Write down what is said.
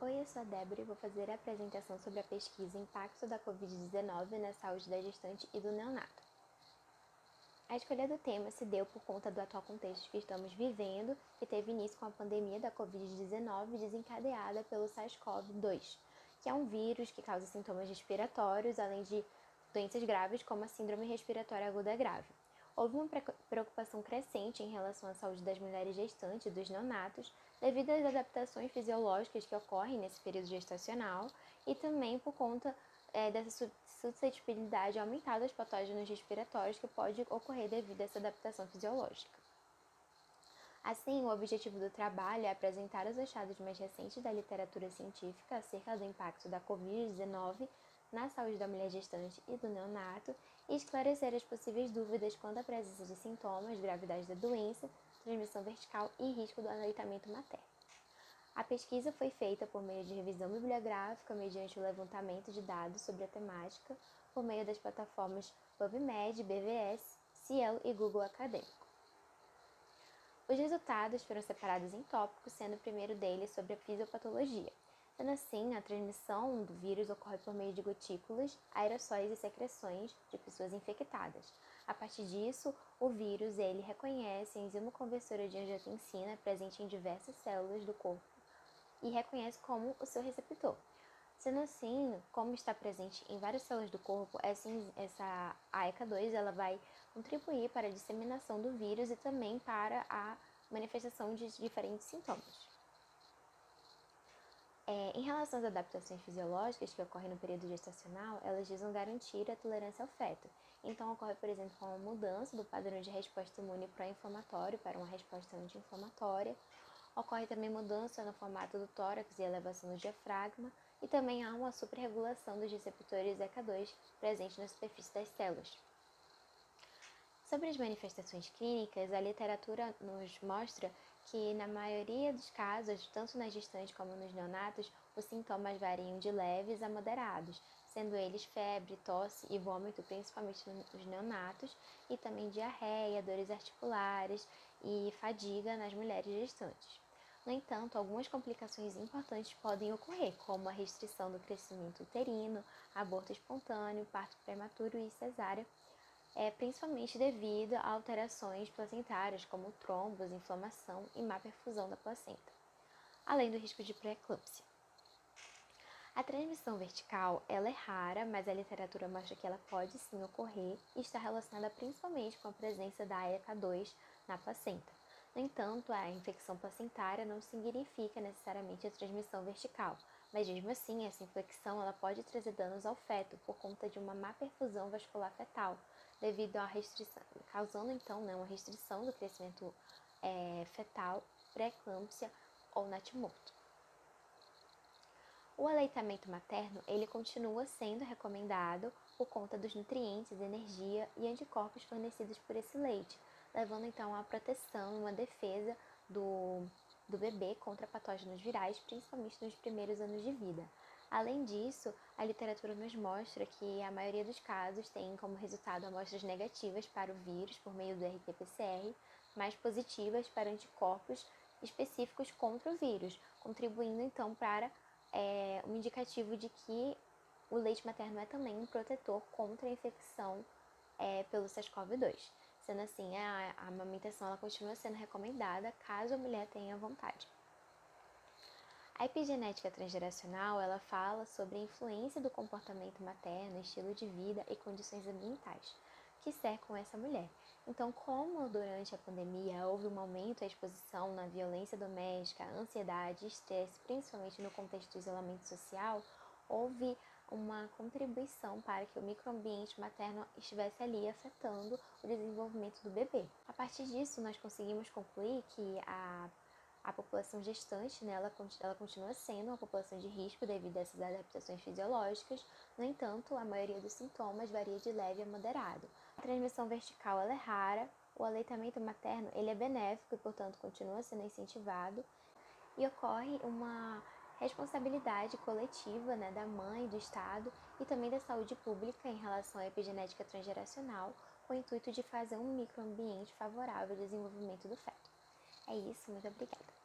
Oi, eu sou a Débora e vou fazer a apresentação sobre a pesquisa Impacto da Covid-19 na saúde da gestante e do neonato. A escolha do tema se deu por conta do atual contexto que estamos vivendo, que teve início com a pandemia da Covid-19 desencadeada pelo SARS-CoV-2, que é um vírus que causa sintomas respiratórios, além de doenças graves como a síndrome respiratória aguda grave. Houve uma preocupação crescente em relação à saúde das mulheres gestantes e dos neonatos, devido às adaptações fisiológicas que ocorrem nesse período gestacional e também por conta dessa suscetibilidade aumentada aos patógenos respiratórios que pode ocorrer devido a essa adaptação fisiológica. Assim, o objetivo do trabalho é apresentar os achados mais recentes da literatura científica acerca do impacto da Covid-19 na saúde da mulher gestante e do neonato e esclarecer as possíveis dúvidas quanto à presença de sintomas, gravidade da doença, transmissão vertical e risco do aleitamento materno. A pesquisa foi feita por meio de revisão bibliográfica mediante o levantamento de dados sobre a temática por meio das plataformas PubMed, BVS, Cielo e Google Acadêmico. Os resultados foram separados em tópicos, sendo o primeiro deles sobre a fisiopatologia. Sendo assim, a transmissão do vírus ocorre por meio de gotículas, aerossóis e secreções de pessoas infectadas. A partir disso, o vírus reconhece a enzima conversora de angiotensina presente em diversas células do corpo e reconhece como o seu receptor. Sendo assim, como está presente em várias células do corpo, essa AECA2 ela vai contribuir para a disseminação do vírus e também para a manifestação de diferentes sintomas. Em relação às adaptações fisiológicas que ocorrem no período gestacional, elas visam garantir a tolerância ao feto. Então, ocorre, por exemplo, com a mudança do padrão de resposta imune pró-inflamatório para uma resposta anti-inflamatória. Ocorre também mudança no formato do tórax e elevação do diafragma, e também há uma superregulação dos receptores ECA2 presentes na superfície das células. Sobre as manifestações clínicas, a literatura nos mostra que, na maioria dos casos, tanto nas gestantes como nos neonatos, os sintomas variam de leves a moderados, sendo eles febre, tosse e vômito, principalmente nos neonatos, e também diarreia, dores articulares e fadiga nas mulheres gestantes. No entanto, algumas complicações importantes podem ocorrer, como a restrição do crescimento uterino, aborto espontâneo, parto prematuro e cesárea, principalmente devido a alterações placentárias, como trombos, inflamação e má perfusão da placenta, além do risco de pré-eclâmpsia. A transmissão vertical ela é rara, mas a literatura mostra que ela pode sim ocorrer e está relacionada principalmente com a presença da AECA2 na placenta. No entanto, a infecção placentária não significa necessariamente a transmissão vertical, mas mesmo assim essa infecção ela pode trazer danos ao feto por conta de uma má perfusão vascular fetal, devido à restrição, causando então uma restrição do crescimento fetal, pré-eclâmpsia ou natimorto. O aleitamento materno ele continua sendo recomendado por conta dos nutrientes, energia e anticorpos fornecidos por esse leite, levando então à proteção e uma defesa do bebê contra patógenos virais, principalmente nos primeiros anos de vida. Além disso, a literatura nos mostra que a maioria dos casos tem como resultado amostras negativas para o vírus por meio do RT-PCR, mas positivas para anticorpos específicos contra o vírus, contribuindo então para um indicativo de que o leite materno é também um protetor contra a infecção pelo SARS-CoV-2. Sendo assim, a amamentação ela continua sendo recomendada caso a mulher tenha vontade. A epigenética transgeracional ela fala sobre a influência do comportamento materno, estilo de vida e condições ambientais que cercam essa mulher. Então, como durante a pandemia houve um aumento da exposição na violência doméstica, ansiedade e estresse, principalmente no contexto do isolamento social, houve uma contribuição para que o microambiente materno estivesse ali afetando o desenvolvimento do bebê. A partir disso, nós conseguimos concluir que a população gestante, né, ela continua sendo uma população de risco devido a essas adaptações fisiológicas, no entanto, a maioria dos sintomas varia de leve a moderado. A transmissão vertical ela é rara, o aleitamento materno ele é benéfico e, portanto, continua sendo incentivado, e ocorre uma responsabilidade coletiva, né, da mãe, do Estado e também da saúde pública em relação à epigenética transgeracional, com o intuito de fazer um microambiente favorável ao desenvolvimento do feto. É isso, muito obrigada.